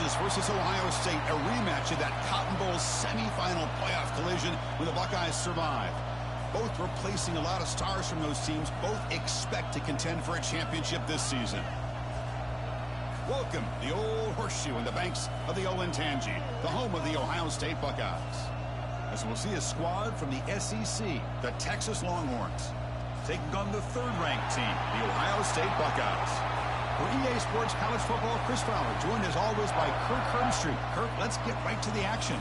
Texas versus Ohio State, a rematch of that Cotton Bowl semifinal playoff collision when the Buckeyes survived. Both replacing a lot of stars from those teams. Both expect to contend for a championship this season. Welcome, the old horseshoe on the banks of the Olentangy, the home of the Ohio State Buckeyes. As we'll see a squad from the SEC, the Texas Longhorns, taking on the third-ranked team, the Ohio State Buckeyes. For EA Sports College Football, Chris Fowler, joined as always by Kirk Herbstreit. Kirk, let's get right to the action.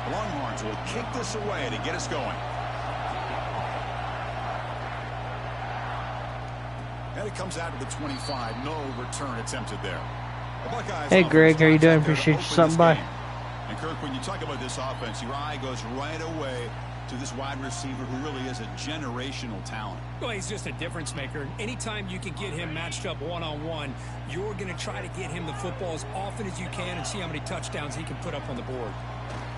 The Longhorns will kick this away to get us going. And it comes out of the 25. No return attempted there. The Buckeyes. Hey, Greg, how you doing? Appreciate you stopping by. And Kirk, when you talk about this offense, your eye goes right away to this wide receiver who really is a generational talent. Well, he's just a difference maker. Anytime you can get him matched up one-on-one, you're going to try to get him the football as often as you can and see how many touchdowns he can put up on the board.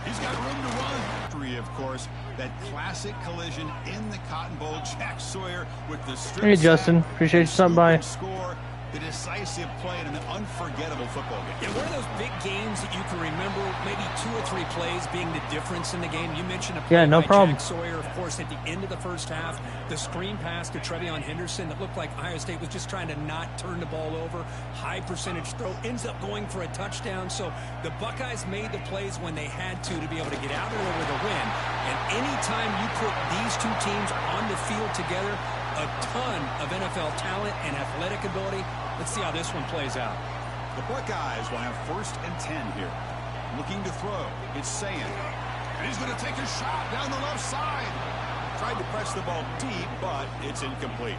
He's got room to run. Three, of course, that classic collision in the Cotton Bowl. Jack Sawyer with the strip. Hey, Justin. Appreciate you stopping by. Score, the decisive play in an unforgettable football game. Yeah, one of those big games that you can remember, maybe 2 or 3 plays being the difference in the game. You mentioned a play no by problem. Jack Sawyer, of course, at the end of the first half. The screen pass to Trevion Henderson that looked like Ohio State was just trying to not turn the ball over. High percentage throw, ends up going for a touchdown. So the Buckeyes made the plays when they had to be able to get out of there with a win. And anytime you put these two teams on the field together, a ton of NFL talent and athletic ability. Let's see how this one plays out. The Buckeyes will have 1st and 10 here. Looking to throw. It's Sayin. And he's going to take a shot down the left side. Tried to press the ball deep, but it's incomplete.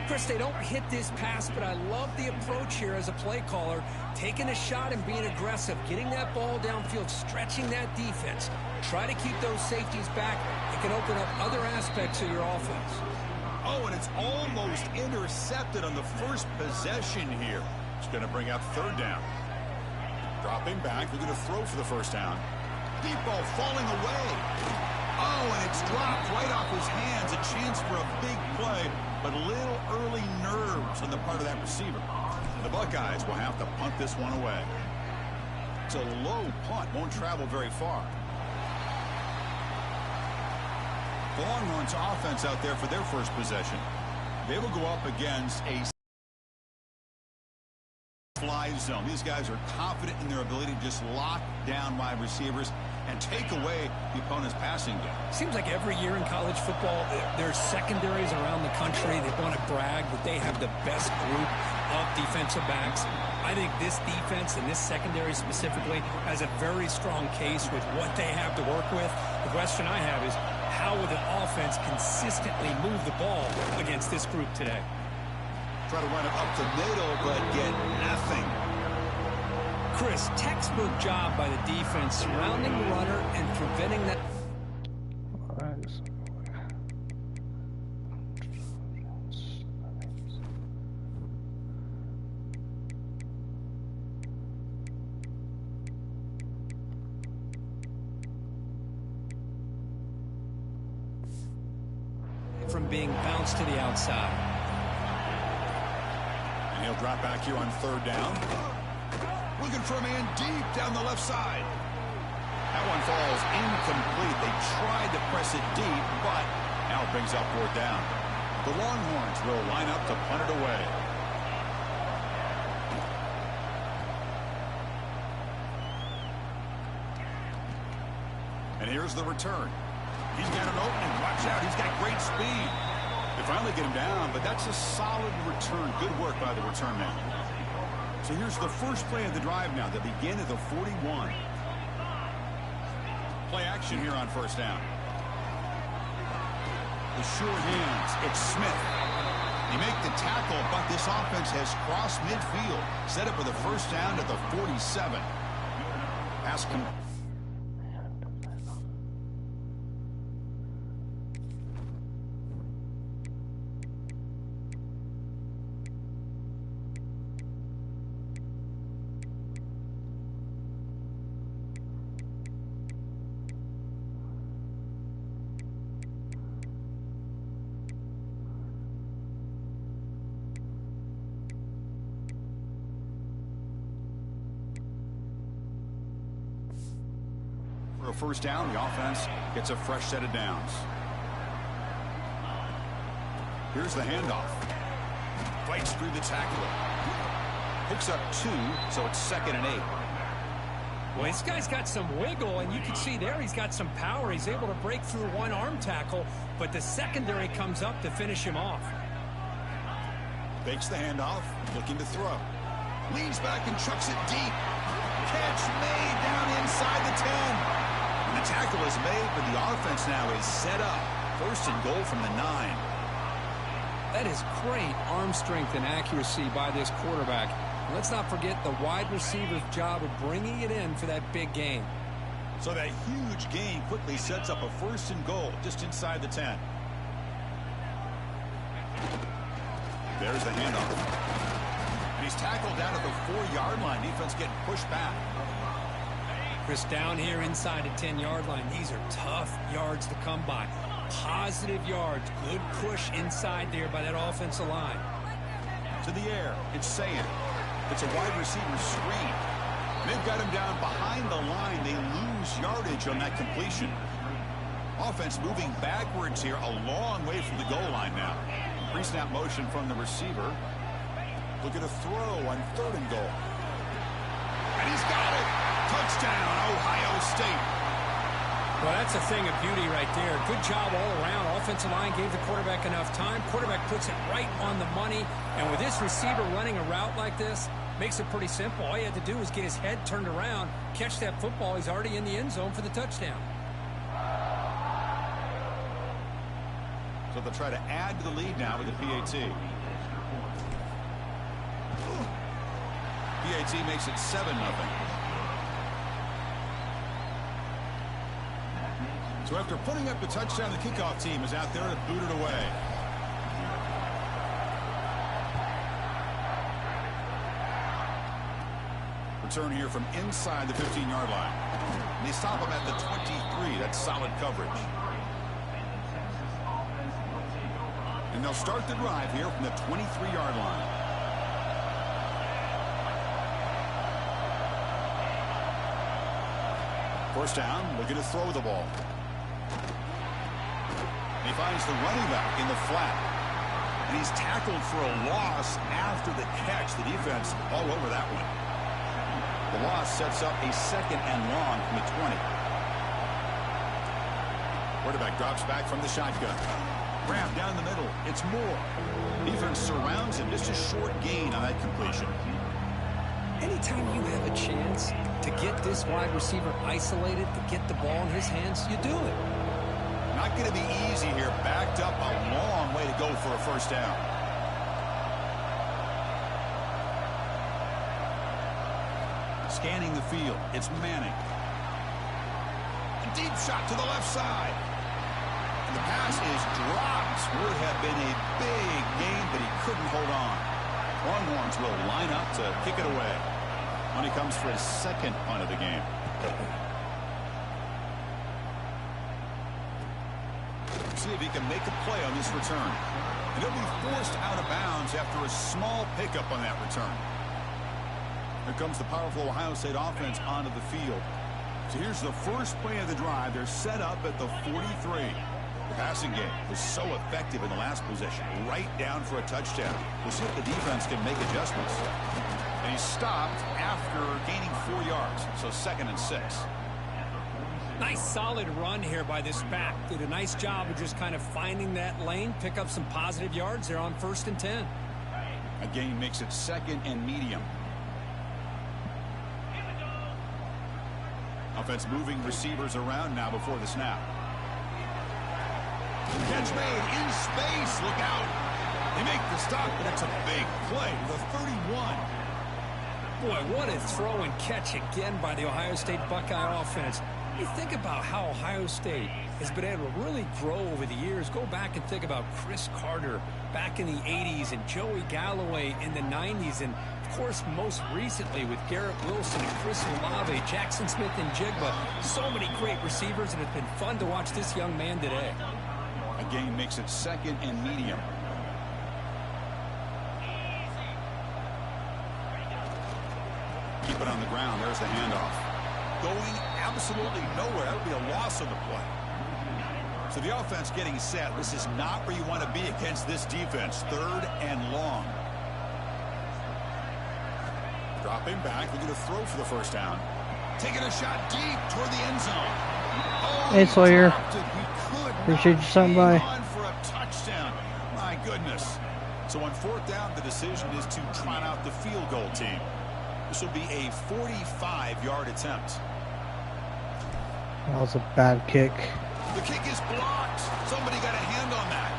Chris, they don't hit this pass, but I love the approach here as a play caller. Taking a shot and being aggressive. Getting that ball downfield. Stretching that defense. Try to keep those safeties back. It can open up other aspects of your offense. Oh, and it's almost intercepted on the first possession here. It's going to bring up 3rd down. Dropping back. They're going to throw for the 1st down. Deep ball falling away. Oh, and it's dropped right off his hands. A chance for a big play, but a little early nerves on the part of that receiver. The Buckeyes will have to punt this one away. It's a low punt. Won't travel very far. The Longhorns offense out there for their first possession. They will go up against a fly zone. These guys are confident in their ability to just lock down wide receivers and take away the opponent's passing game. Seems like every year in college football, there's secondaries around the country that want to brag that they have the best group of defensive backs. I think this defense and this secondary specifically has a very strong case with what they have to work with. The question I have is, how will the offense consistently move the ball against this group today? Try to run it up the middle, but get nothing. Chris, textbook job by the defense surrounding the runner and preventing that. From being bounced to the outside. And he'll drop back here on 3rd down. Looking for a man deep down the left side. That one falls incomplete. They tried to press it deep, but now it brings up 4th down. The Longhorns will line up to punt it away. And here's the return. He's got an opening. Watch out. He's got great speed. They finally get him down, but that's a solid return. Good work by the return man. So here's the first play of the drive now. They begin at the 41. Play action here on 1st down. The sure hands. It's Smith. He make the tackle, but this offense has crossed midfield. Set up for the 1st down at the 47. Pass complete. first down. The offense gets a fresh set of downs. Here's the handoff. Fights through the tackler. Picks up 2, so it's 2nd and 8. Well, this guy's got some wiggle, and you can see there he's got some power. He's able to break through one arm tackle, but the secondary comes up to finish him off. Fakes the handoff, looking to throw. Leans back and chucks it deep. Catch made down inside the 10. And the tackle is made, but the offense now is set up. 1st and goal from the 9. That is great arm strength and accuracy by this quarterback. Let's not forget the wide receiver's job of bringing it in for that big gain. So that huge gain quickly sets up a 1st and goal just inside the 10. There's the handoff. And he's tackled down at the 4-yard line. Defense getting pushed back. Chris, down here inside the 10-yard line, these are tough yards to come by. Positive yards. Good push inside there by that offensive line. To the air. It's Saying. It's a wide receiver screen. They've got him down behind the line. They lose yardage on that completion. Offense moving backwards here, a long way from the goal line now. Pre-snap motion from the receiver. Look at a throw on 3rd and goal. And he's got it. Touchdown, Ohio State. Well, that's a thing of beauty right there. Good job all around. Offensive line gave the quarterback enough time. Quarterback puts it right on the money. And with this receiver running a route like this, makes it pretty simple. All you had to do was get his head turned around, catch that football. He's already in the end zone for the touchdown. So they'll try to add to the lead now with the PAT. PAT makes it 7-0. So after putting up the touchdown, the kickoff team is out there to boot it away. Return here from inside the 15-yard line. And they stop him at the 23. That's solid coverage. And they'll start the drive here from the 23-yard line. First down, looking to throw the ball. He finds the running back in the flat. And he's tackled for a loss after the catch. The defense all over that one. The loss sets up a 2nd and long from the 20. Quarterback drops back from the shotgun. Grab down the middle. It's Moore. Defense surrounds him. Just a short gain on that completion. Anytime you have a chance to get this wide receiver isolated, to get the ball in his hands, you do it. Not going to be easy here. Backed up a long way to go for a first down. Scanning the field. It's Manning. A deep shot to the left side. And the pass is dropped. Would have been a big gain, but he couldn't hold on. Longhorns will line up to kick it away. When he comes for his 2nd punt of the game. See if he can make a play on this return. And he'll be forced out of bounds after a small pickup on that return. Here comes the powerful Ohio State offense onto the field. So here's the first play of the drive. They're set up at the 43. The passing game was so effective in the last possession. Right down for a touchdown. We'll see if the defense can make adjustments. And he stopped after gaining 4 yards. So 2nd and 6. Nice solid run here by this back. Did a nice job of just kind of finding that lane, pick up some positive yards there on 1st and 10. A gain makes it 2nd and medium. Offense moving receivers around now before the snap. Catch made in space. Look out. They make the stop, but it's a big play. The 31. Boy, what a throw and catch again by the Ohio State Buckeye offense. You think about how Ohio State has been able to really grow over the years. Go back and think about Chris Carter back in the 80s and Joey Galloway in the 90s. And, of course, most recently with Garrett Wilson and Chris Olave, Jackson Smith and Jigba. So many great receivers, and it's been fun to watch this young man today. A gain makes it 2nd and medium. Keep it on the ground. There's the handoff. Going absolutely nowhere. That would be a loss on the play. So the offense getting set. This is not where you want to be against this defense. 3rd and long. Dropping back, looking to throw for the first down. Taking a shot deep toward the end zone. Oh, Hey, Sawyer. Appreciate you stopping by. For a touchdown. My goodness. So on 4th down, the decision is to trot out the field goal team. This will be a 45-yard attempt. That was a bad kick. The kick is blocked. Somebody got a hand on that.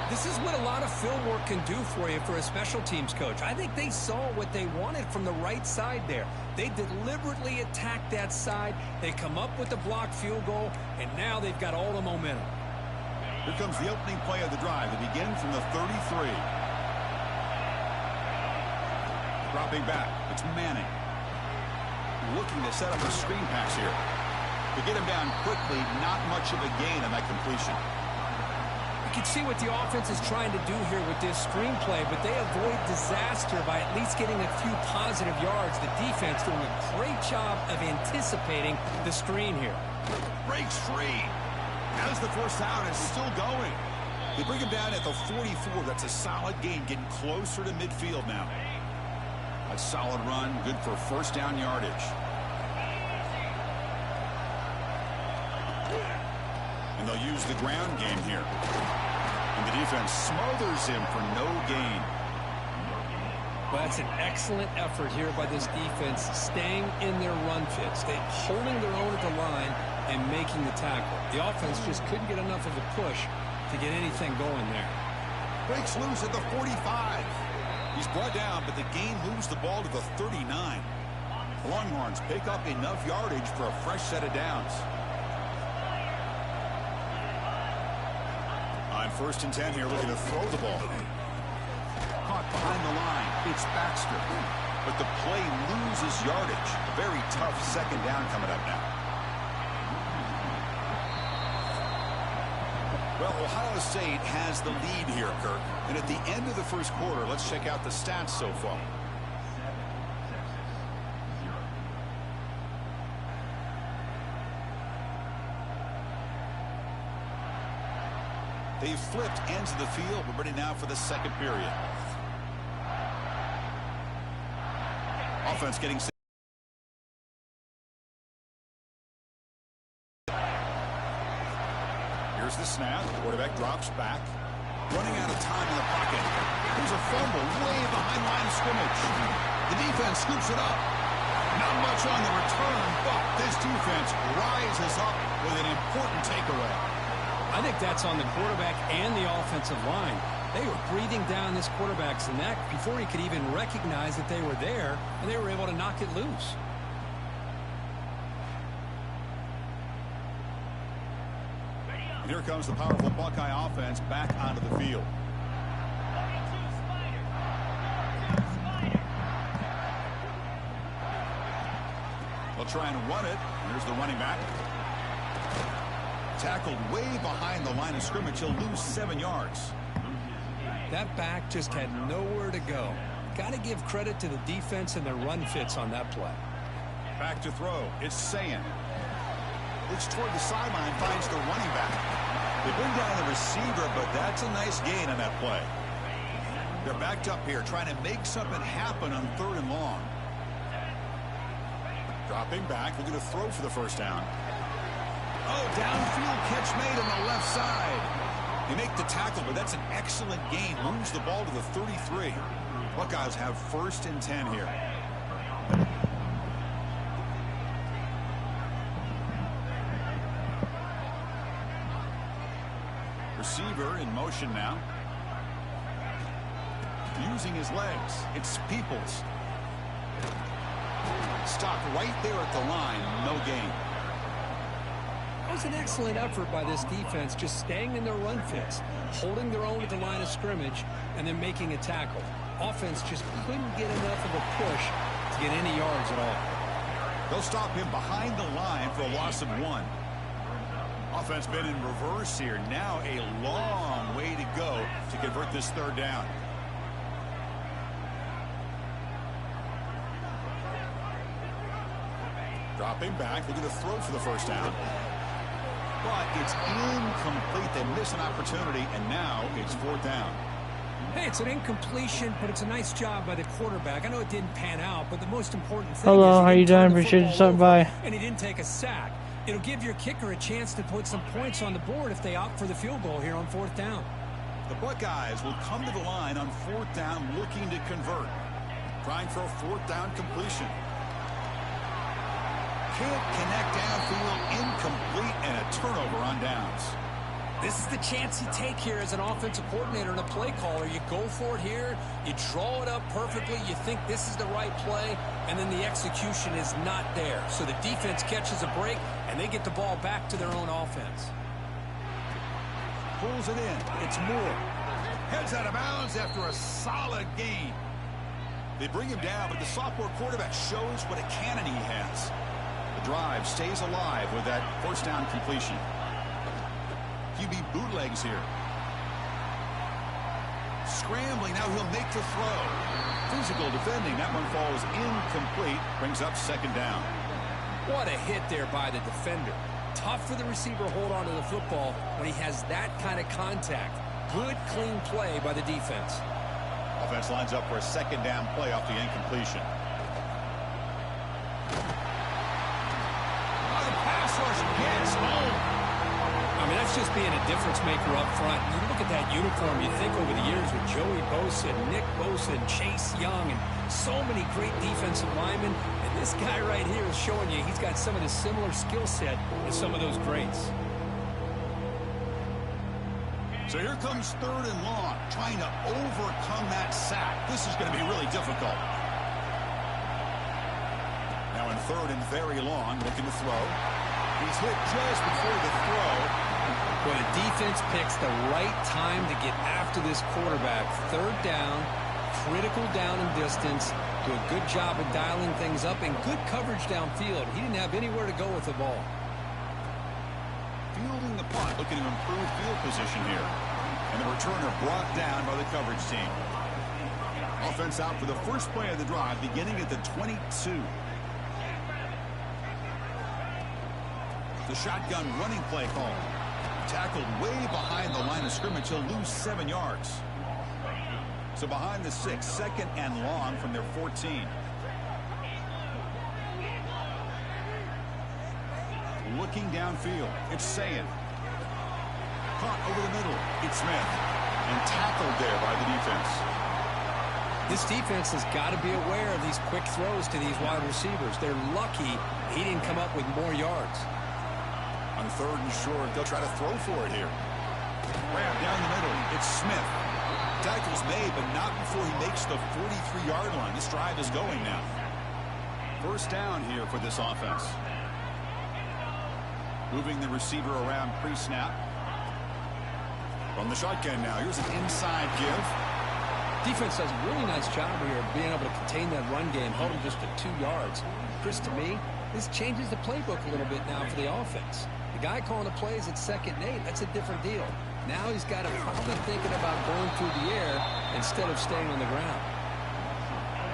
This is what a lot of film work can do for you for a special teams coach. I think they saw what they wanted from the right side there. They deliberately attacked that side. They come up with the blocked field goal, and now they've got all the momentum. Here comes the opening play of the drive. They begin from the 33. Dropping back. It's Manning. Looking to set up a screen pass here. To get him down quickly, not much of a gain on that completion. You can see what the offense is trying to do here with this screenplay, but they avoid disaster by at least getting a few positive yards. The defense doing a great job of anticipating the screen here. Breaks free. As the first down is still going. They bring him down at the 44. That's a solid gain, getting closer to midfield now. A solid run, good for first down yardage. And they'll use the ground game here. And the defense smothers him for no gain. Well, that's an excellent effort here by this defense, staying in their run fits. They holding their own at the line and making the tackle. The offense just couldn't get enough of a push to get anything going there. Breaks loose at the 45. He's brought down, but the gain moves the ball to the 39. The Longhorns pick up enough yardage for a fresh set of downs. On 1st and 10 here, looking to throw the ball. Caught behind the line. It's Baxter. But the play loses yardage. A very tough 2nd down coming up now. Well, Ohio State has the lead here, Kirk. And at the end of the 1st quarter, let's check out the stats so far. They've flipped ends of the field. We're ready now for the 2nd period. Offense getting set. Here's the snap. Quarterback drops back. Running out of time in the pocket. There's a fumble way behind line of scrimmage. The defense scoops it up. Not much on the return, but this defense rises up with an important takeaway. I think that's on the quarterback and the offensive line. They were breathing down this quarterback's neck before he could even recognize that they were there, and they were able to knock it loose. And here comes the powerful Buckeye offense back onto the field. They'll try and run it. Here's the running back. Tackled way behind the line of scrimmage. He'll lose 7 yards. That back just had nowhere to go. Got to give credit to the defense and their run fits on that play. Back to throw. It's Sayan. Looks toward the sideline, finds the running back. They bring down the receiver, but that's a nice gain on that play. They're backed up here, trying to make something happen on 3rd and long. Dropping back, looking to throw for the first down. Oh, downfield catch made on the left side. They make the tackle, but that's an excellent gain. Moves the ball to the 33. Buckeyes have 1st and 10 here. Receiver in motion now. Using his legs. It's Peoples. Stopped right there at the line. No gain. That was an excellent effort by this defense, just staying in their run fits, holding their own at the line of scrimmage, and then making a tackle. Offense just couldn't get enough of a push to get any yards at all. They'll stop him behind the line for a loss of 1. Offense been in reverse here. Now a long way to go to convert this 3rd down. Dropping back, looking to throw for the first down. But it's incomplete. They miss an opportunity, and now it's 4th down. Hey, it's an incompletion, but it's a nice job by the quarterback. I know it didn't pan out, but the most important thing Hello, is how he you didn't turn doing? the Appreciate you football stopping over, by. and he didn't take a sack. It'll give your kicker a chance to put some points on the board if they opt for the field goal here on 4th down. The Buckeyes will come to the line on 4th down looking to convert. Trying for a 4th down completion. Can't connect downfield, incomplete, and a turnover on downs. This is the chance you take here as an offensive coordinator and a play caller. You go for it here, you draw it up perfectly, you think this is the right play, and then the execution is not there. So the defense catches a break, and they get the ball back to their own offense. Pulls it in. It's Moore. Heads out of bounds after a solid gain. They bring him down, but the sophomore quarterback shows what a cannon he has. The drive stays alive with that 1st down completion. QB bootlegs here. Scrambling, now he'll make the throw. Physical defending, that one falls incomplete, brings up 2nd down. What a hit there by the defender. Tough for the receiver to hold on to the football when he has that kind of contact. Good, clean play by the defense. Offense lines up for a 2nd down play off the incompletion. The pass rush gets home. I mean, that's just being a difference maker up front. You look at that uniform, you think over the years with Joey Bosa, Nick Bosa, and Chase Young, and so many great defensive linemen. And this guy right here is showing you he's got some of the similar skill set as some of those greats. So here comes 3rd and long, trying to overcome that sack. This is going to be really difficult. Now in 3rd and very long, looking to throw. He's hit just before the throw. Well, the defense picks the right time to get after this quarterback. 3rd down, critical down and distance. Do a good job of dialing things up and good coverage downfield. He didn't have anywhere to go with the ball. Fielding the punt, looking to improve field position here. And the returner brought down by the coverage team. Offense out for the first play of the drive, beginning at the 22. The shotgun running play call. Tackled way behind the line of scrimmage. He'll lose 7 yards. So behind the 6, 2nd and long from their 14. Looking downfield. It's Sayin. Caught over the middle. It's Smith. And tackled there by the defense. This defense has got to be aware of these quick throws to these wide receivers. They're lucky he didn't come up with more yards. On 3rd and short, they'll try to throw for it here. Ram down the middle. It's Smith. Tackle's made, but not before he makes the 43-yard line. This drive is going now. 1st down here for this offense. Moving the receiver around pre-snap. From the shotgun now. Here's an inside give. Defense does a really nice job here of being able to contain that run game, hold him just to 2 yards. Chris, to me, this changes the playbook a little bit now for the offense. The guy calling the plays at 2nd and 8, that's a different deal. Now he's got to probably thinking about going through the air instead of staying on the ground.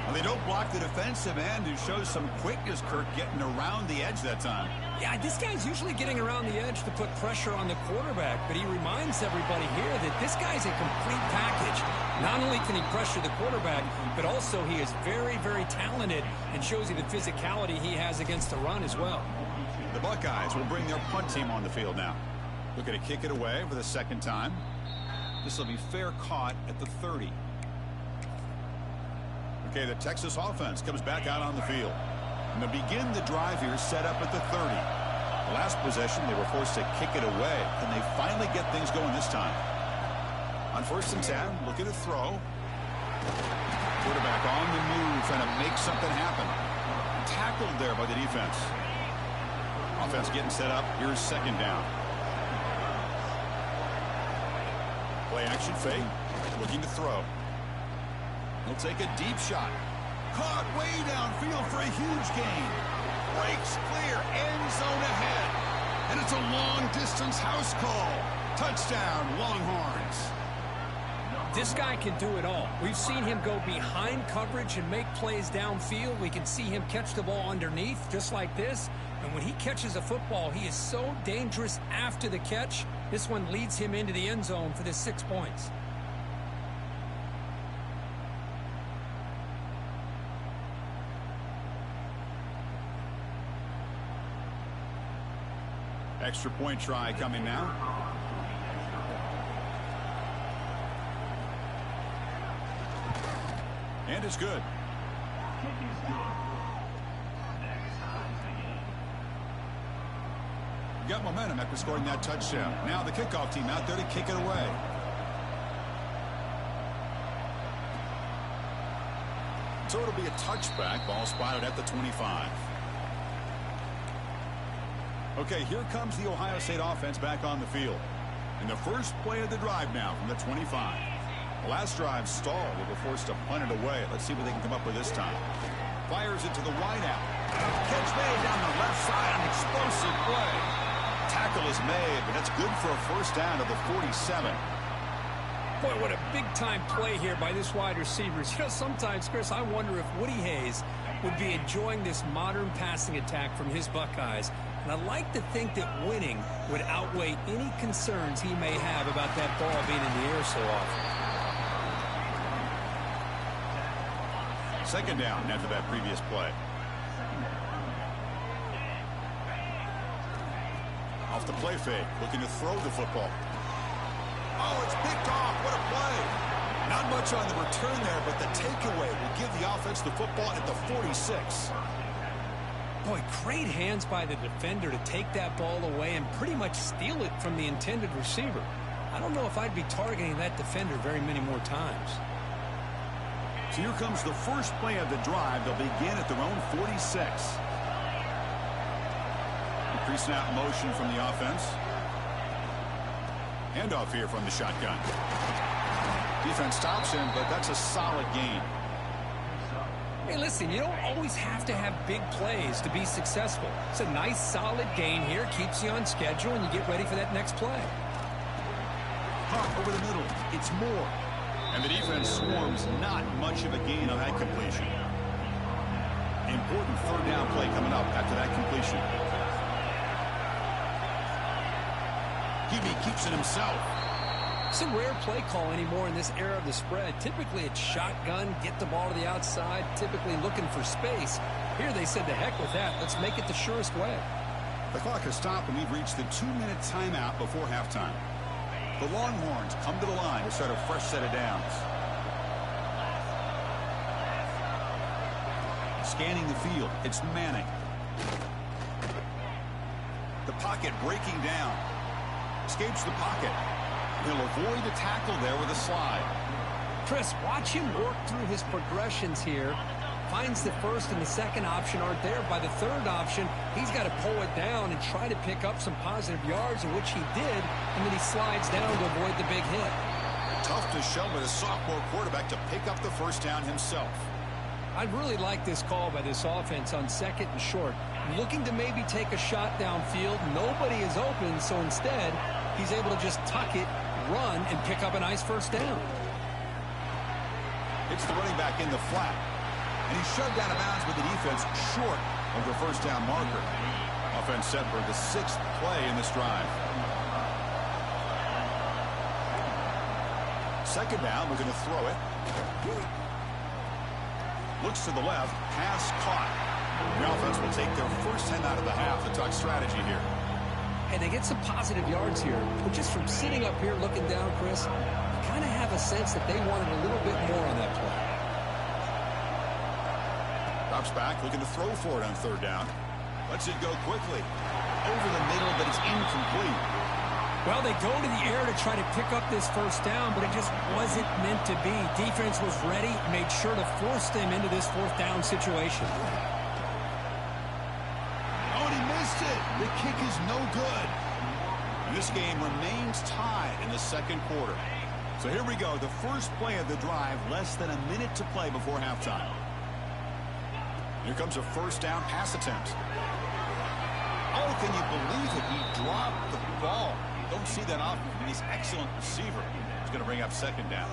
Well, they don't block the defensive end, who shows some quickness, Kirk, getting around the edge that time. Yeah, this guy's usually getting around the edge to put pressure on the quarterback, but he reminds everybody here that this guy's a complete package. Not only can he pressure the quarterback, but also he is very, very talented and shows you the physicality he has against the run as well. The Buckeyes will bring their punt team on the field now. Looking to kick it away for the 2nd time. This will be fair caught at the 30. Okay, the Texas offense comes back out on the field. And they'll begin the drive here set up at the 30. The last possession, they were forced to kick it away. Can they finally get things going this time? On 1st and 10, looking to throw. Quarterback on the move, trying to make something happen. Tackled there by the defense. Offense getting set up. Here's 2nd down. Play action fake. Looking to throw. He'll take a deep shot. Caught way downfield for a huge gain. Breaks clear. End zone ahead. And it's a long-distance house call. Touchdown, Longhorns. This guy can do it all. We've seen him go behind coverage and make plays downfield. We can see him catch the ball underneath just like this. And when he catches a football, he is so dangerous after the catch. This one leads him into the end zone for the 6 points. Extra point try coming now. And it's good. Got momentum after scoring that touchdown. Now the kickoff team out there to kick it away. So it'll be a touchback. Ball spotted at the 25. Okay, here comes the Ohio State offense back on the field. And the first play of the drive now from the 25. The last drive stalled. They were forced to punt it away. Let's see what they can come up with this time. Fires it to the wideout. Catch made down the left side. An explosive play. Tackle is made, but that's good for a first down to the 47. Boy, what a big-time play here by this wide receiver. You know, sometimes, Chris, I wonder if Woody Hayes would be enjoying this modern passing attack from his Buckeyes. And I like to think that winning would outweigh any concerns he may have about that ball being in the air so often. Second down after that previous play. Off the play fake, looking to throw the football. Oh, it's picked off. What a play. Not much on the return there, but the takeaway will give the offense the football at the 46. Boy, great hands by the defender to take that ball away and pretty much steal it from the intended receiver. I don't know if I'd be targeting that defender very many more times. So here comes the first play of the drive. They'll begin at their own 46. Pre-snap motion from the offense. Handoff here from the shotgun. Defense stops him, but that's a solid gain. Hey, listen, you don't always have to have big plays to be successful. It's a nice, solid gain here. Keeps you on schedule, and you get ready for that next play. Hawk over the middle. It's Moore. And the defense swarms. Not much of a gain on that completion. Important third down play coming up after that completion. Hebe keeps it himself. It's a rare play call anymore in this era of the spread. Typically, it's shotgun, get the ball to the outside, typically looking for space. Here they said, the heck with that. Let's make it the surest way. The clock has stopped, and we've reached the 2-minute timeout before halftime. The Longhorns come to the line to start a fresh set of downs. Scanning the field, it's Manning. The pocket breaking down. Escapes the pocket. He'll avoid the tackle there with a slide. Chris, watch him work through his progressions here. Finds the first and the second option aren't there. By the third option, he's got to pull it down and try to pick up some positive yards, which he did, and then he slides down to avoid the big hit. Tough to show with a sophomore quarterback to pick up the first down himself. I really like this call by this offense on second and short. Looking to maybe take a shot downfield. Nobody is open, so instead, he's able to just tuck it, run, and pick up a nice first down. It's the running back in the flat. And he's shoved out of bounds with the defense short of the first down marker. Offense set for the 6th play in this drive. Second down, we're going to throw it. Looks to the left, pass caught. The offense will take their first 10 out of the half. The talk strategy here. And they get some positive yards here. But just from sitting up here looking down, Chris, you kind of have a sense that they wanted a little bit more on that play. Drops back, looking to throw for it on third down. Lets it go quickly. Over the middle, but it's incomplete. Well, they go to the air to try to pick up this first down, but it just wasn't meant to be. Defense was ready, made sure to force them into this fourth down situation. Oh, and he missed it. The kick is no good. And this game remains tied in the second quarter. So here we go, the first play of the drive, less than a minute to play before halftime. Here comes a first down pass attempt. Oh, can you believe it? He dropped the ball. Don't see that often from this excellent receiver. He's going to bring up second down.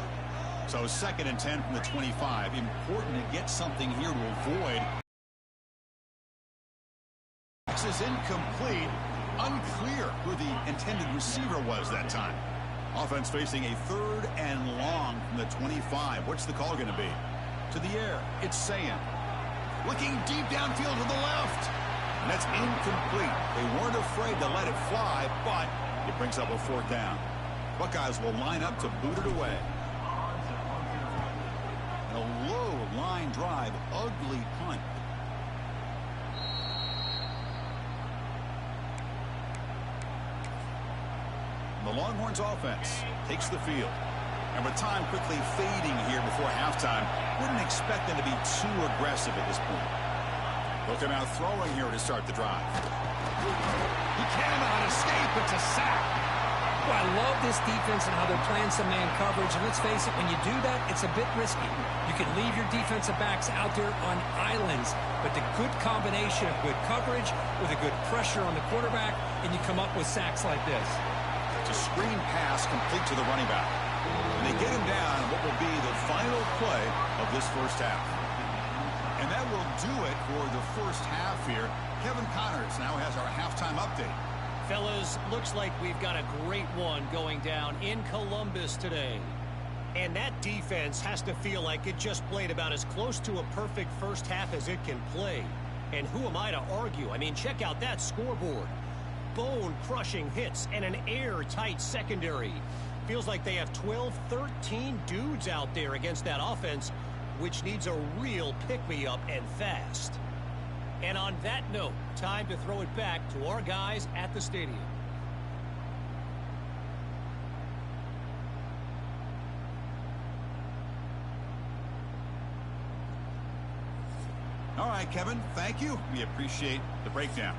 So 2nd and 10 from the 25. Important to get something here to avoid. Pass is incomplete. Unclear who the intended receiver was that time. Offense facing a 3rd and long from the 25. What's the call going to be? To the air, it's Sayan. Looking deep downfield to the left. And that's incomplete. They weren't afraid to let it fly, but it brings up a 4th down. Buckeyes will line up to boot it away. And a low line drive, ugly punt. And the Longhorns offense takes the field. And with time quickly fading here before halftime, wouldn't expect them to be too aggressive at this point. Looking out throwing here to start the drive. He cannot escape. It's a sack. Well, I love this defense and how they're playing some man coverage. And let's face it, when you do that, it's a bit risky. You can leave your defensive backs out there on islands, but the good combination of good coverage with a good pressure on the quarterback, and you come up with sacks like this. It's a screen pass complete to the running back. And they get him down what will be the final play of this first half. And that will do it for the first half here. Kevin Connors now has our halftime update. Fellas, looks like we've got a great one going down in Columbus today. And that defense has to feel like it just played about as close to a perfect first half as it can play. And who am I to argue? I mean, check out that scoreboard. Bone-crushing hits and an airtight secondary. Feels like they have 12, 13 dudes out there against that offense, which needs a real pick-me-up and fast. And on that note, time to throw it back to our guys at the stadium. All right, Kevin, thank you. We appreciate the breakdown.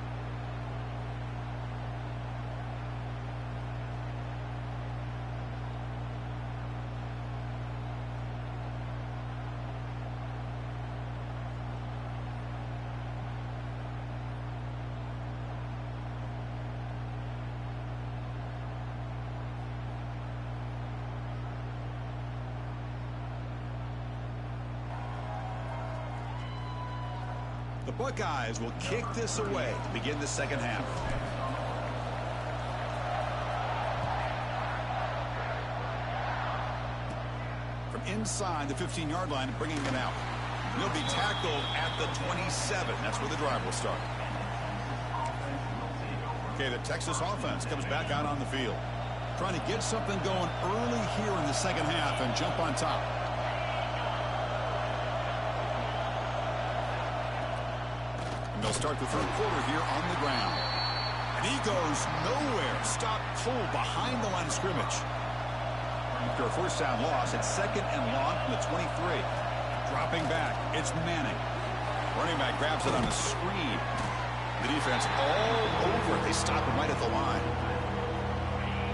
The Buckeyes will kick this away to begin the second half. From inside the 15-yard line, bringing it out. He'll be tackled at the 27. That's where the drive will start. Okay, the Texas offense comes back out on the field. Trying to get something going early here in the second half and jump on top. They'll start the third quarter here on the ground. And he goes nowhere. Stop pulled behind the line of scrimmage. After a first down loss, it's 2nd and long from the 23. Dropping back, it's Manning. Running back grabs it on a screen. The defense all over it. They stop him right at the line.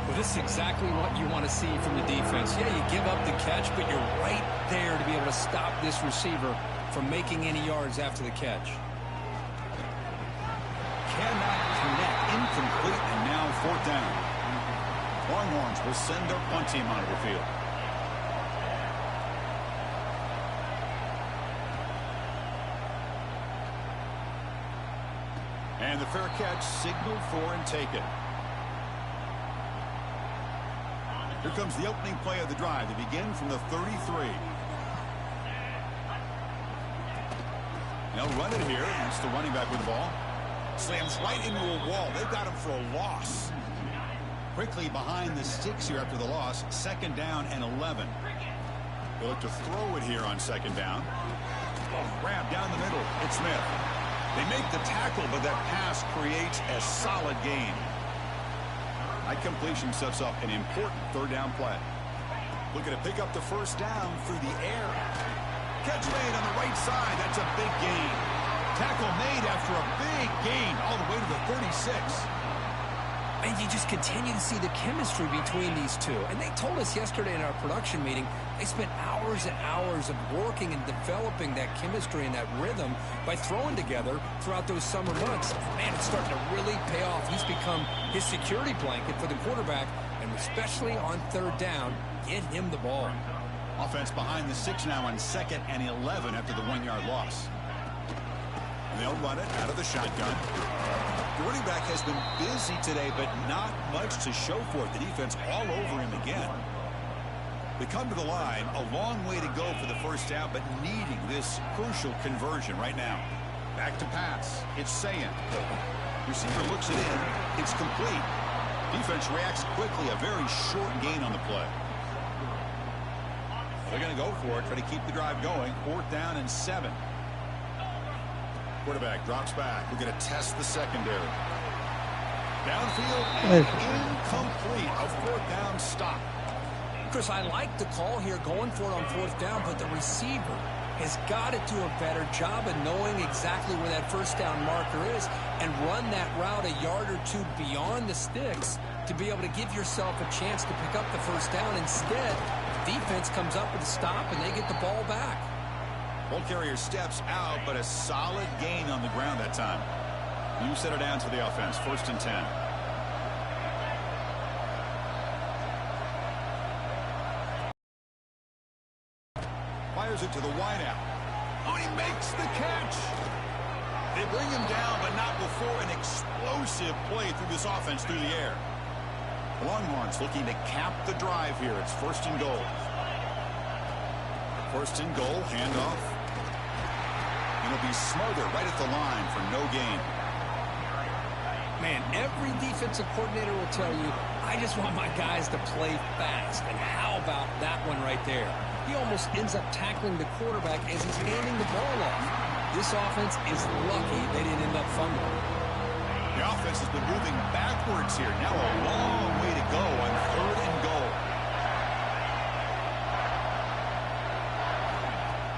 Well, this is exactly what you want to see from the defense. Yeah, you give up the catch, but you're right there to be able to stop this receiver from making any yards after the catch. Cannot connect, incomplete, and now 4th down. Longhorns will send their punt team onto the field. And the fair catch signaled for and taken. Here comes the opening play of the drive. They begin from the 33. They'll run it here. That's the running back with the ball. Slams right into a wall. They've got him for a loss. Quickly behind the sticks here after the loss. 2nd down and 11. They look to throw it here on 2nd down. Grab down the middle. It's Smith. They make the tackle, but that pass creates a solid gain. That completion sets up an important 3rd down play. Looking to pick up the first down through the air. Catch made on the right side. That's a big gain. Tackle made after a big gain all the way to the 36. And you just continue to see the chemistry between these two. And they told us yesterday in our production meeting, they spent hours and hours of working and developing that chemistry and that rhythm by throwing together throughout those summer months. Man, it's starting to really pay off. He's become his security blanket for the quarterback, and especially on 3rd down, get him the ball. Offense behind the 6 now on 2nd and 11 after the 1-yard loss. And they'll run it out of the shotgun. The running back has been busy today, but not much to show for it. The defense all over him again. They come to the line, a long way to go for the first down, but needing this crucial conversion right now. Back to pass. It's Sayan. Receiver looks it in. It's complete. Defense reacts quickly. A very short gain on the play. They're going to go for it, try to keep the drive going. 4th down and 7. Quarterback drops back. We're going to test the secondary. Downfield and incomplete. A 4th down stop. Chris, I like the call here, going for it on 4th down, but the receiver has got to do a better job of knowing exactly where that first down marker is and run that route a yard or two beyond the sticks to be able to give yourself a chance to pick up the first down. Instead, the defense comes up with a stop and they get the ball back. Ball carrier steps out, but a solid gain on the ground that time. You set it down to the offense. 1st and 10. Fires it to the wideout. Oh, he makes the catch. They bring him down, but not before an explosive play through this offense through the air. The Longhorns looking to cap the drive here. It's 1st and goal. 1st and goal, handoff. And it'll be Smother right at the line for no gain. Man, every defensive coordinator will tell you, I just want my guys to play fast. And how about that one right there? He almost ends up tackling the quarterback as he's handing the ball off. This offense is lucky they didn't end up fumbling. The offense has been moving backwards here. Now a long way to go on 3rd and goal.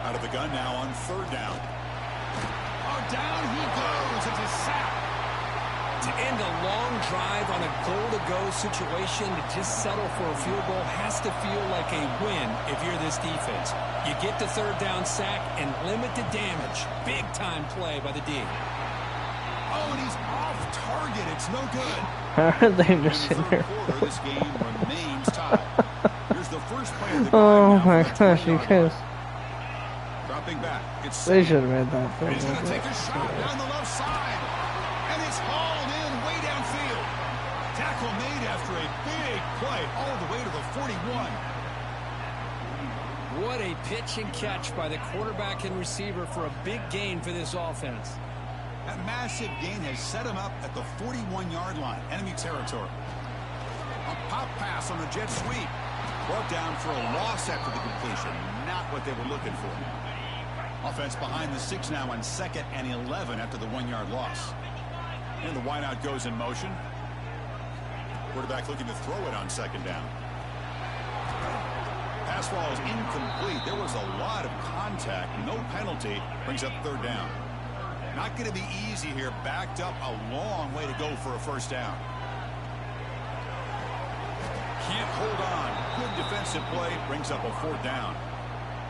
Out of the gun now on 3rd down. Oh, down he goes. It's a sack. To end a long drive on a goal-to-go situation, to just settle for a field goal has to feel like a win if you're this defense. You get the 3rd down sack and limit the damage. Big-time play by the D. Oh, and he's off target. It's no good. How are they missing In the their 3rd quarter, this game remains tied. Here's the first play of the Oh drive now my for the gosh, you 20-yard line. guys. Dropping back. It's They Sayan. should have made that. And he's going to take a shot down the left side. And it's hauled in way downfield. Tackle made after a big play all the way to the 41. What a pitch and catch by the quarterback and receiver for a big gain for this offense. That massive gain has set him up at the 41-yard line. Enemy territory. A pop pass on a jet sweep. Brought down for a loss after the completion. Not what they were looking for. Offense behind the 6 now on 2nd and 11 after the 1-yard loss. And the wideout goes in motion. Quarterback looking to throw it on 2nd down. Pass ball is incomplete. There was a lot of contact. No penalty. Brings up 3rd down. Not going to be easy here. Backed up a long way to go for a first down. Can't hold on. Good defensive play. Brings up a 4th down.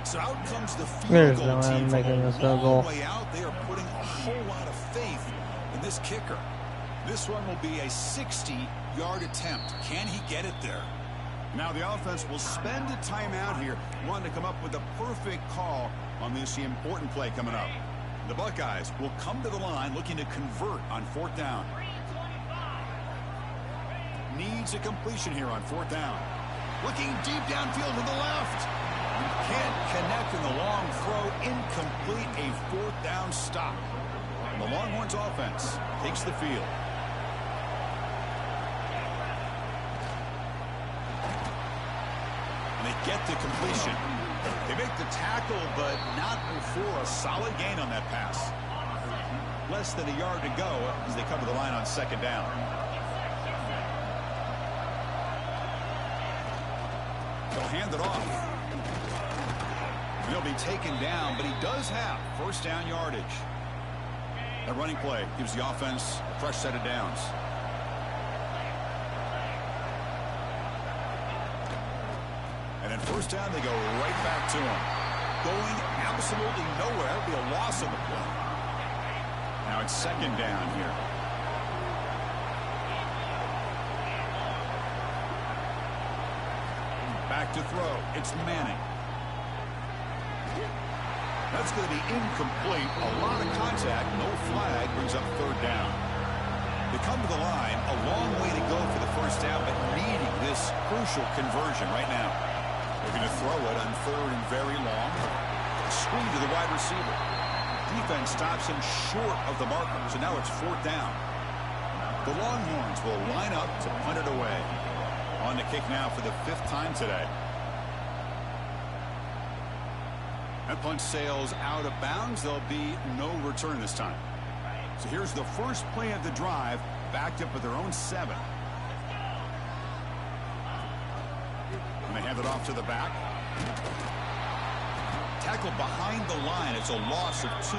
So out comes the field There's goal no way team I'm from making a this field long goal. way out. They are putting a whole lot of faith in this kicker. This one will be a 60-yard attempt. Can he get it there? Now the offense will spend a timeout here, wanting to come up with a perfect call on this important play coming up. The Buckeyes will come to the line looking to convert on 4th down. Needs a completion here on 4th down. Looking deep downfield to the left. Can't connect in the long throw. Incomplete. A 4th down stop. And the Longhorns offense takes the field. And they get the completion. They make the tackle, but not before a solid gain on that pass. Less than a yard to go as they come to the line on 2nd down. They'll hand it off. He'll be taken down, but he does have 1st down yardage. That running play gives the offense a fresh set of downs. And in 1st down, they go right back to him. Going absolutely nowhere. That would be a loss of the play. Now it's 2nd down here. Back to throw. It's Manning. That's going to be incomplete. A lot of contact. No flag. Brings up 3rd down. They come to the line, a long way to go for the first down, but needing this crucial conversion right now. They're going to throw it on 3rd and very long. Screen to the wide receiver. Defense stops him short of the marker, so now it's 4th down. The Longhorns will line up to punt it away. On the kick now for the 5th time today. That punt sails out of bounds. There'll be no return this time. So here's the first play of the drive, backed up at their own 7. And they hand it off to the back. Tackled behind the line. It's a loss of 2.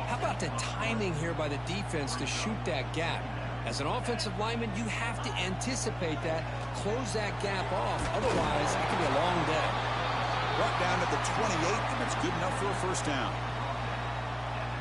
How about the timing here by the defense to shoot that gap? As an offensive lineman, you have to anticipate that, close that gap off. Otherwise, it could be a long day. Brought down at the 28, and it's good enough for a first down.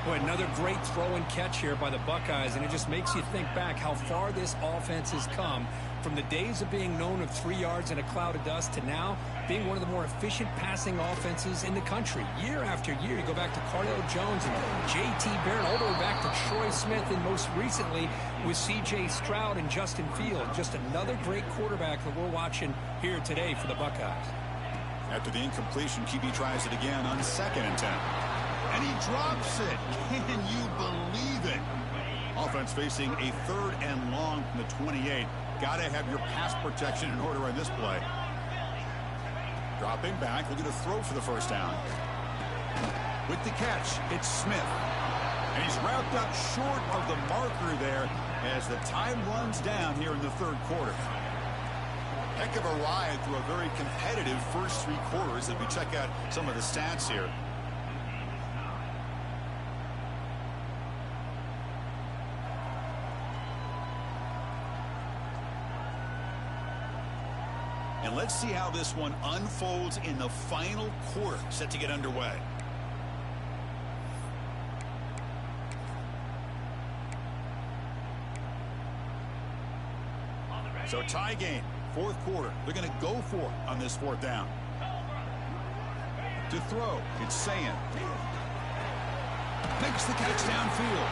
Boy, another great throw and catch here by the Buckeyes, and it just makes you think back how far this offense has come from the days of being known of 3 yards in a cloud of dust to now being one of the more efficient passing offenses in the country. Year after year, you go back to Cardale Jones and J.T. Barron, all the way back to Troy Smith, and most recently with C.J. Stroud and Justin Fields. Just another great quarterback that we're watching here today for the Buckeyes. After the incompletion, QB tries it again on 2nd and 10. And he drops it. Can you believe it? Offense facing a 3rd and long from the 28. Got to have your pass protection in order on this play. Dropping back, looking to throw for the first down. With the catch, it's Smith. And he's wrapped up short of the marker there as the time runs down here in the 3rd quarter. Heck of a ride through a very competitive first 3 quarters as we check out some of the stats here. And let's see how this one unfolds in the final quarter, set to get underway. So tie game, 4th quarter. They're going to go for it on this 4th down. To throw, it's Sayin. Makes the catch downfield.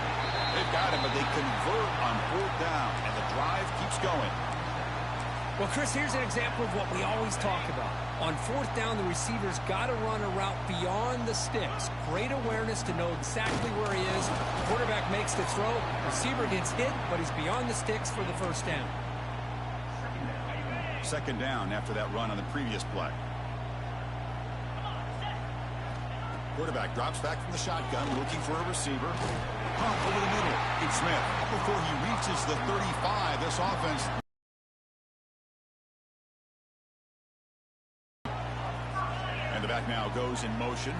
They've got him, but they convert on 4th down, and the drive keeps going. Well, Chris, here's an example of what we always talk about. On 4th down, the receiver's got to run a route beyond the sticks. Great awareness to know exactly where he is. Quarterback makes the throw. Receiver gets hit, but he's beyond the sticks for the first down. 2nd down after that run on the previous play. Quarterback drops back from the shotgun, looking for a receiver. Pump over the middle. It's Smith. Before he reaches the 35, this offense... And the back now goes in motion.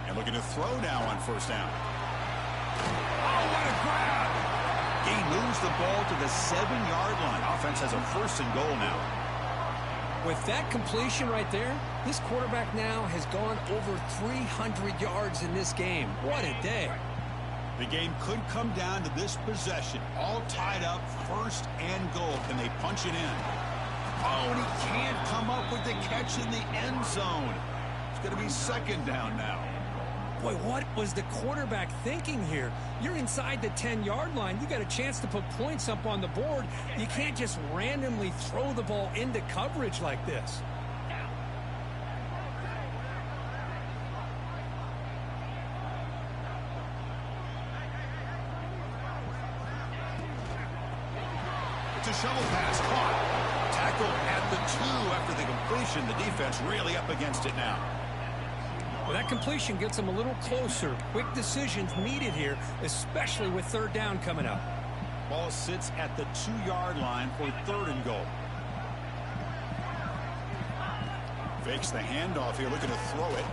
And looking to throw now on 1st down. Oh, what a grab! He moves the ball to the 7-yard line. Offense has a 1st and goal now. With that completion right there, this quarterback now has gone over 300 yards in this game. What a day. The game could come down to this possession. All tied up, 1st and goal. Can they punch it in? Oh, and he can't come up with the catch in the end zone. It's going to be 2nd down now. Boy, what was the quarterback thinking here? You're inside the 10-yard line. You got a chance to put points up on the board. You can't just randomly throw the ball into coverage like this. It's a shovel pass caught. Tackled at the 2 after the completion. The defense really up against it now. Well, that completion gets them a little closer. Quick decisions needed here, especially with 3rd down coming up. Ball sits at the 2-yard line for 3rd and goal. Fakes the handoff here, looking to throw it.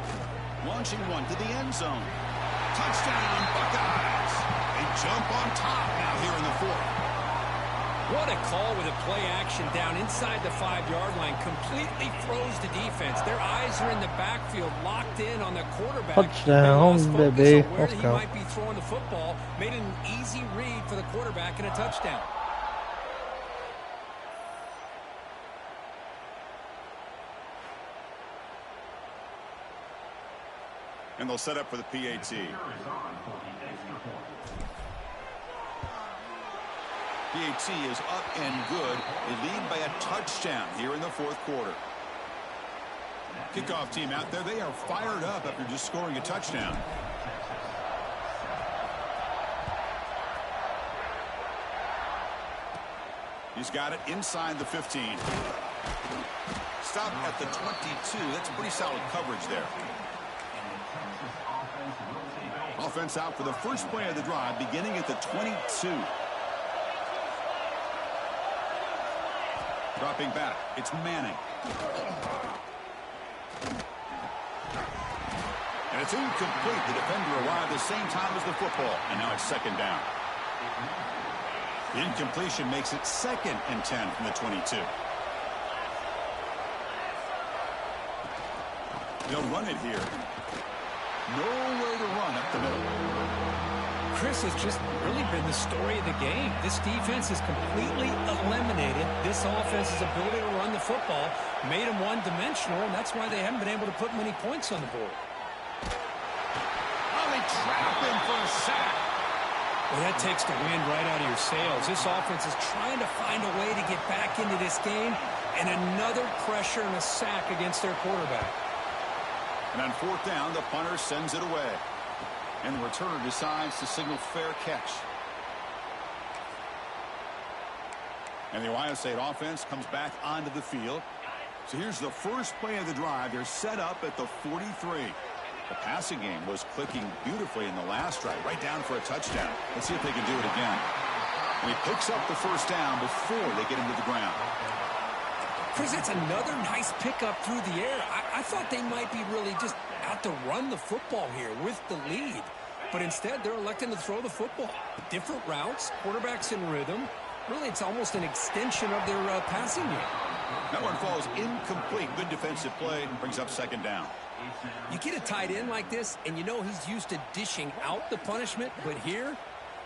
Launching one to the end zone. Touchdown, Buckeyes! They jump on top now here in the 4th. What a call with a play action down inside the 5-yard line. Completely froze the defense. Their eyes are in the backfield, locked in on the quarterback. Touchdown, baby. Where he might be throwing the football. Made an easy read for the quarterback and a touchdown. And they'll set up for the PAT. PAT is up and good. They lead by a touchdown here in the fourth quarter. Kickoff team out there. They are fired up after just scoring a touchdown. He's got it inside the 15. Stop at the 22. That's pretty solid coverage there. Offense out for the first play of the drive, beginning at the 22. Dropping back. It's Manning. And it's incomplete. The defender arrived the same time as the football. And now it's second down. The incompletion makes it 2nd and 10 from the 22. They'll run it here. Nowhere to run up the middle. Chris has just really been the story of the game. This defense has completely eliminated this offense's ability to run the football, made them one-dimensional, and that's why they haven't been able to put many points on the board. Oh, they trap him for a sack. Well, that takes the wind right out of your sails. This offense is trying to find a way to get back into this game, and another pressure and a sack against their quarterback. And on fourth down, the punter sends it away. And the returner decides to signal fair catch. And the Ohio State offense comes back onto the field. So here's the first play of the drive. They're set up at the 43. The passing game was clicking beautifully in the last drive, right down for a touchdown. Let's see if they can do it again. And he picks up the first down before they get him to the ground. Chris, it's another nice pickup through the air. I thought they might be really just out to run the football here with the lead. But instead, they're electing to throw the football. Different routes, quarterbacks in rhythm. Really, it's almost an extension of their passing game. That one falls incomplete. Good defensive play. Brings up second down. You get a tight end like this, and you know he's used to dishing out the punishment. But here,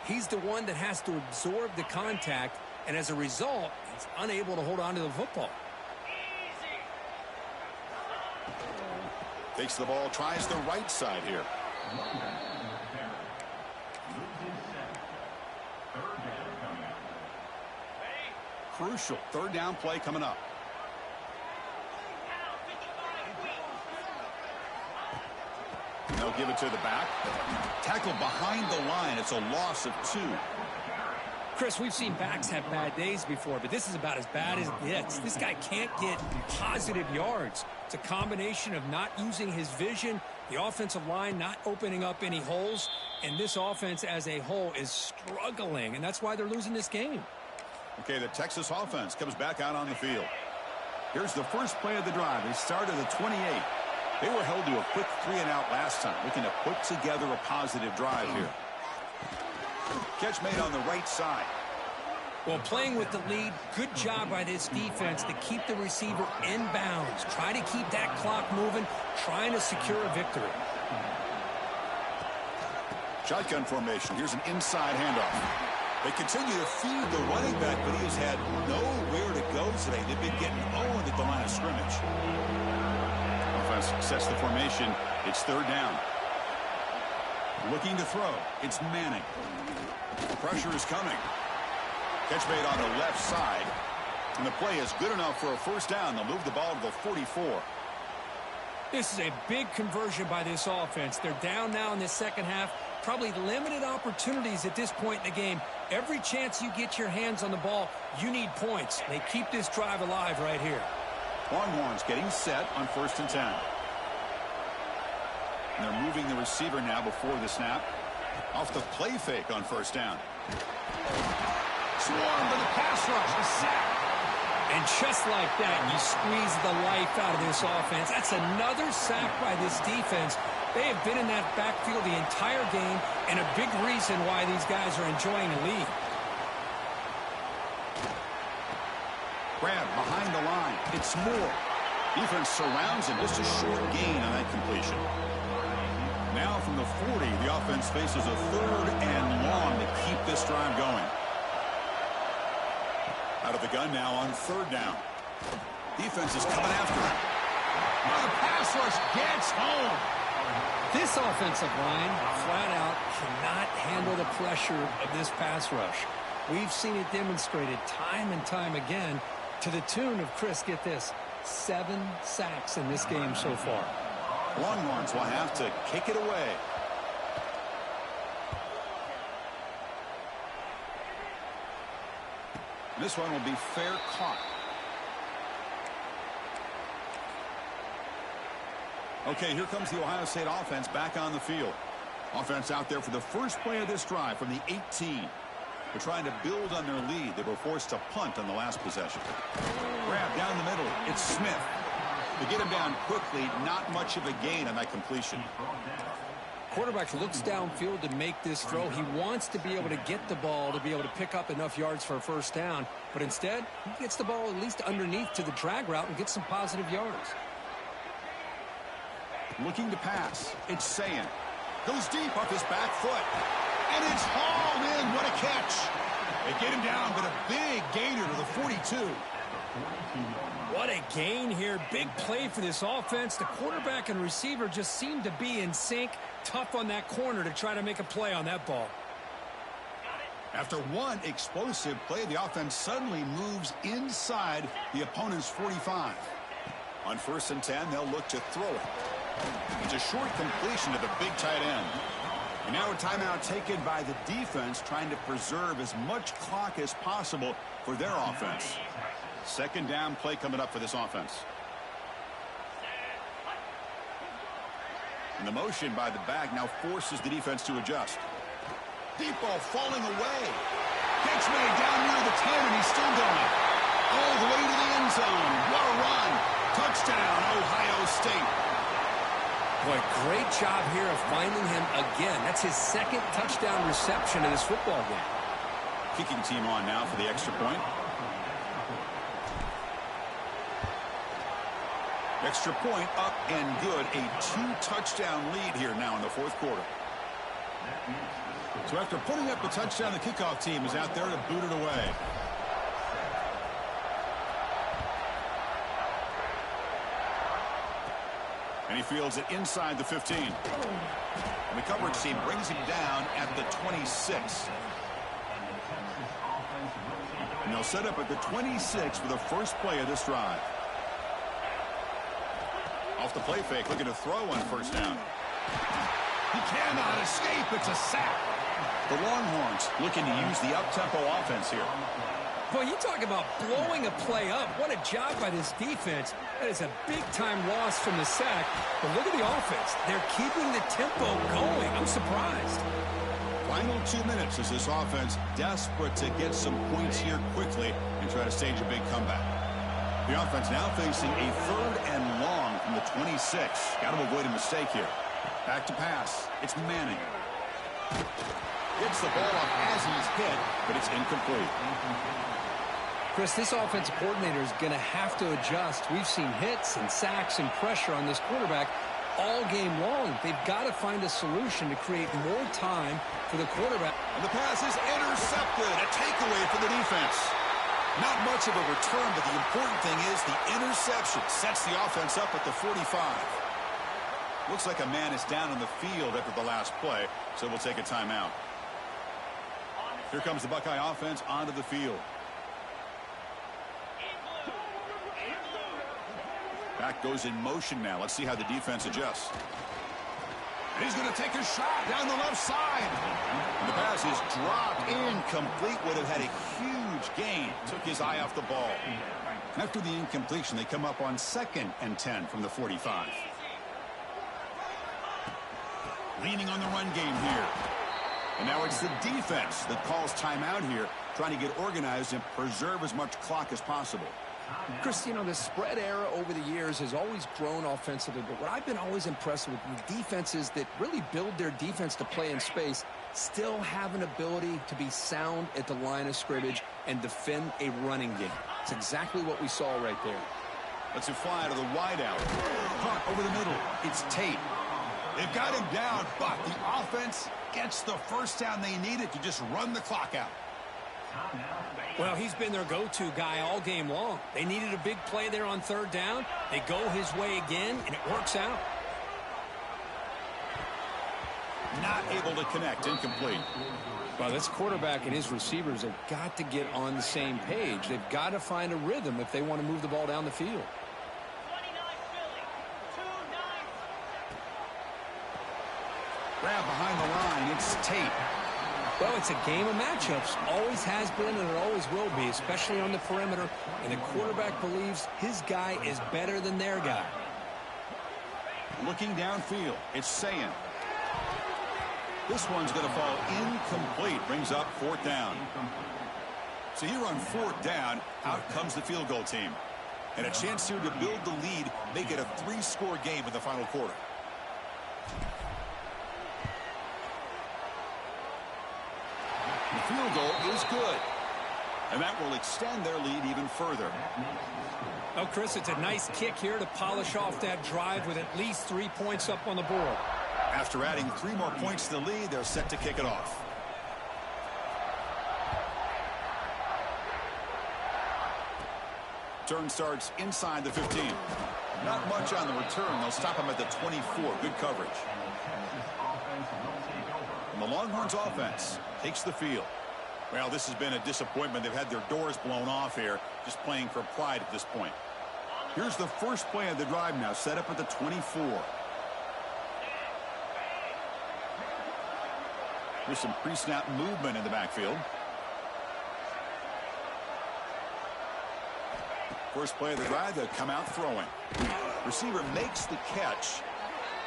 he's the one that has to absorb the contact. And as a result, he's unable to hold on to the football. Takes the ball, tries the right side here. Crucial third down play coming up. And they'll give it to the back. Tackle behind the line. It's a loss of 2. Chris, we've seen backs have bad days before, but this is about as bad as it gets. This guy can't get positive yards. It's a combination of not using his vision, the offensive line not opening up any holes, and this offense as a whole is struggling, and that's why they're losing this game. Okay, the Texas offense comes back out on the field. Here's the first play of the drive. They start at the 28. They were held to a quick 3-and-out last time, looking to put together a positive drive here. Catch made on the right side. Well, playing with the lead, good job by this defense to keep the receiver in bounds. Try to keep that clock moving, trying to secure a victory. Shotgun formation. Here's an inside handoff. They continue to feed the running back, but he has had nowhere to go today. They've been getting owned at the line of scrimmage. Offense sets the formation. It's third down. Looking to throw. It's Manning. Pressure is coming. Catch made on the left side. And the play is good enough for a first down. They'll move the ball to the 44. This is a big conversion by this offense. They're down now in this second half. Probably limited opportunities at this point in the game. Every chance you get your hands on the ball, you need points. They keep this drive alive right here. Longhorns getting set on 1st and 10. And they're moving the receiver now before the snap. Off the play fake on first down. Swarm to the pass rush. A sack. And just like that, you squeeze the life out of this offense. That's another sack by this defense. They have been in that backfield the entire game, and a big reason why these guys are enjoying the lead. Grab behind the line. It's Moore. Defense surrounds him. Just a short gain on that completion. Now from the 40, the offense faces a 3rd and long to keep this drive going. Out of the gun now on 3rd down. Defense is coming after him. Now the pass rush gets home. This offensive line, flat out, cannot handle the pressure of this pass rush. We've seen it demonstrated time and time again to the tune of, Chris, get this, 7 sacks in this game so far. Longhorns will have to kick it away. This one will be fair caught. Okay, here comes the Ohio State offense back on the field. Offense out there for the first play of this drive from the 18. They're trying to build on their lead. They were forced to punt on the last possession. Grab down the middle. It's Smith. They get him down quickly. Not much of a gain on that completion. Quarterback looks downfield to make this throw. He wants to be able to get the ball to be able to pick up enough yards for a first down. But instead, he gets the ball at least underneath to the drag route and gets some positive yards. Looking to pass. It's Sayin. Goes deep off his back foot. And it's hauled in. What a catch. They get him down, but a big gainer to the 42. What a gain here. Big play for this offense. The quarterback and receiver just seem to be in sync. Tough on that corner to try to make a play on that ball. After one explosive play, the offense suddenly moves inside the opponent's 45. On 1st and 10, they'll look to throw it. It's a short completion to the big tight end. And now a timeout taken by the defense, trying to preserve as much clock as possible for their offense. 2nd down play coming up for this offense. And the motion by the back now forces the defense to adjust. Deep ball falling away. Gets way down near the 10, and he's still going. All the way to the end zone. What a run. Touchdown, Ohio State. Boy, great job here of finding him again. That's his 2nd touchdown reception in this football game. Kicking team on now for the extra point. Extra point up and good. A 2-touchdown lead here now in the 4th quarter. So after putting up the touchdown, the kickoff team is out there to boot it away. And he fields it inside the 15. And the coverage team brings him down at the 26. And they'll set up at the 26 for the first play of this drive. Off the play fake, looking to throw on 1st down. He cannot escape. It's a sack. The Longhorns looking to use the up-tempo offense here. Boy, you talk about blowing a play up. What a job by this defense. That is a big-time loss from the sack. But look at the offense. They're keeping the tempo going. I'm surprised. Final 2 minutes as this offense desperate to get some points here quickly and try to stage a big comeback. The offense now facing a 3rd and long from the 26. Got to avoid a mistake here. Back to pass. It's Manning. Gets the ball off as he's hit, but it's incomplete. Chris, this offensive coordinator is going to have to adjust. We've seen hits and sacks and pressure on this quarterback all game long. They've got to find a solution to create more time for the quarterback. And the pass is intercepted. A takeaway for the defense. Not much of a return, but the important thing is the interception sets the offense up at the 45. Looks like a man is down on the field after the last play, so we'll take a timeout. Here comes the Buckeye offense onto the field. Back goes in motion now. Let's see how the defense adjusts. And he's going to take a shot down the left side. And the pass is dropped. Incomplete. Would have had a huge gain. Took his eye off the ball. After the incompletion, they come up on 2nd and 10 from the 45. Leaning on the run game here. And now it's the defense that calls timeout here, trying to get organized and preserve as much clock as possible. Chris, you know, the spread era over the years has always grown offensively, but what I've been always impressed with defenses that really build their defense to play in space still have an ability to be sound at the line of scrimmage and defend a running game. It's exactly what we saw right there. Let's fly to the wideout. Punt over the middle. It's Tate. They've got him down, but the offense gets the first down they needed to just run the clock out. Well, he's been their go-to guy all game long. They needed a big play there on 3rd down. They go his way again, and it works out. Not able to connect. Incomplete. Well, this quarterback and his receivers have got to get on the same page. They've got to find a rhythm if they want to move the ball down the field. Grab behind the line. It's Tate. Well, it's a game of matchups. Always has been and it always will be, especially on the perimeter. And the quarterback believes his guy is better than their guy. Looking downfield, it's Sayin. This one's going to fall incomplete. Brings up 4th down. So here on 4th down, out comes the field goal team. And a chance here to build the lead, make it a 3-score game in the final quarter. The field goal is good. And that will extend their lead even further. Oh, Chris, it's a nice kick here to polish off that drive with at least 3 points up on the board. After adding 3 more points to the lead, they're set to kick it off. Turn starts inside the 15. Not much on the return. They'll stop him at the 24. Good coverage. And the Longhorns offense takes the field. Well, this has been a disappointment. They've had their doors blown off here, just playing for pride at this point. Here's the first play of the drive now, set up at the 24. There's some pre-snap movement in the backfield. First play of the drive, they'll come out throwing. Receiver makes the catch.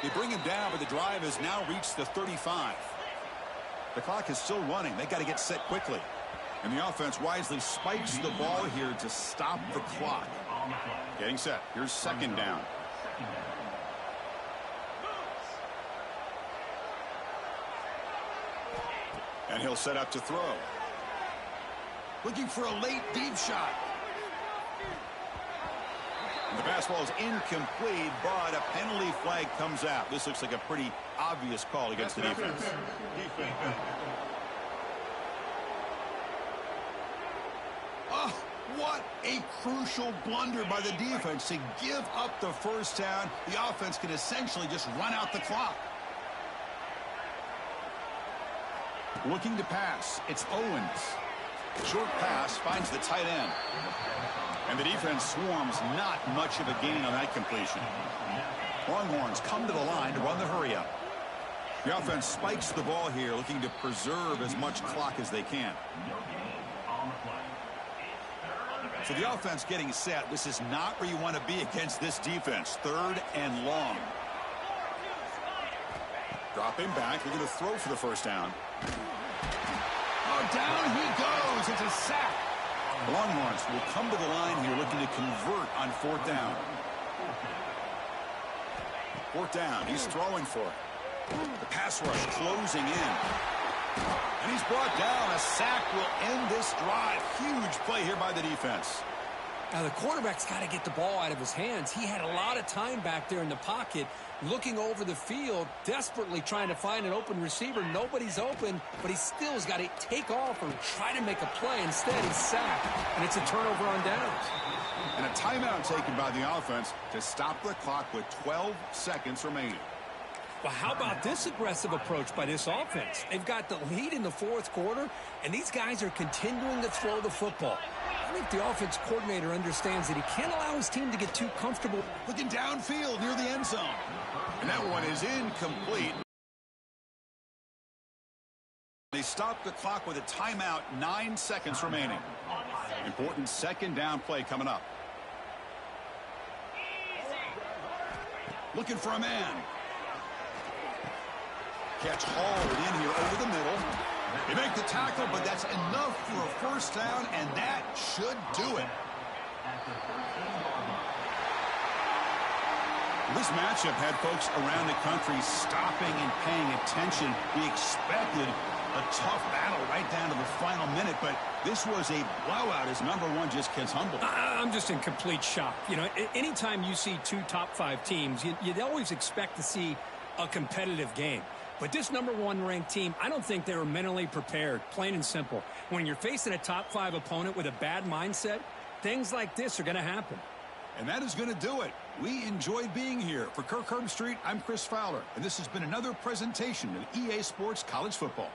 They bring him down, but the drive has now reached the 35. The clock is still running. They got to get set quickly. And the offense wisely spikes the ball here to stop the clock. Getting set. Here's 2nd down. And he'll set up to throw. Looking for a late deep shot. And the pass ball is incomplete, but a penalty flag comes out. This looks like a pretty obvious call against the defense. Oh, what a crucial blunder by the defense to give up the first down. The offense can essentially just run out the clock. Looking to pass. It's Owens. Short pass finds the tight end. And the defense swarms. Not much of a gain on that completion. Longhorns come to the line to run the hurry up. The offense spikes the ball here, looking to preserve as much clock as they can. So the offense getting set. This is not where you want to be against this defense. 3rd and long. Dropping back. They're going to throw for the first down. Oh, down he goes. It's a sack. The Longhorns will come to the line here looking to convert on 4th down. 4th down. He's throwing for it. The pass rush closing in. And he's brought down. A sack will end this drive. Huge play here by the defense. Now, the quarterback's got to get the ball out of his hands. He had a lot of time back there in the pocket, looking over the field, desperately trying to find an open receiver. Nobody's open, but he still has got to take off or try to make a play. Instead, he's sacked, and it's a turnover on downs. And a timeout taken by the offense to stop the clock with 12 seconds remaining. Well, how about this aggressive approach by this offense? They've got the lead in the 4th quarter, and these guys are continuing to throw the football. I think the offense coordinator understands that he can't allow his team to get too comfortable. Looking downfield near the end zone. And that one is incomplete. They stop the clock with a timeout, 9 seconds remaining. Important 2nd down play coming up. Looking for a man. Catch hauled in here over the middle. They make the tackle, but that's enough for a first down, and that should do it. This matchup had folks around the country stopping and paying attention. We expected a tough battle right down to the final minute, but this was a blowout as number 1 just gets humbled. I'm just in complete shock. You know, anytime you see 2 top 5 teams, you'd always expect to see a competitive game. But this number 1 ranked team, I don't think they were mentally prepared, plain and simple. When you're facing a top 5 opponent with a bad mindset, things like this are going to happen. And that is going to do it. We enjoyed being here. For Kirk Herbstreit, I'm Chris Fowler, and this has been another presentation of EA Sports College Football.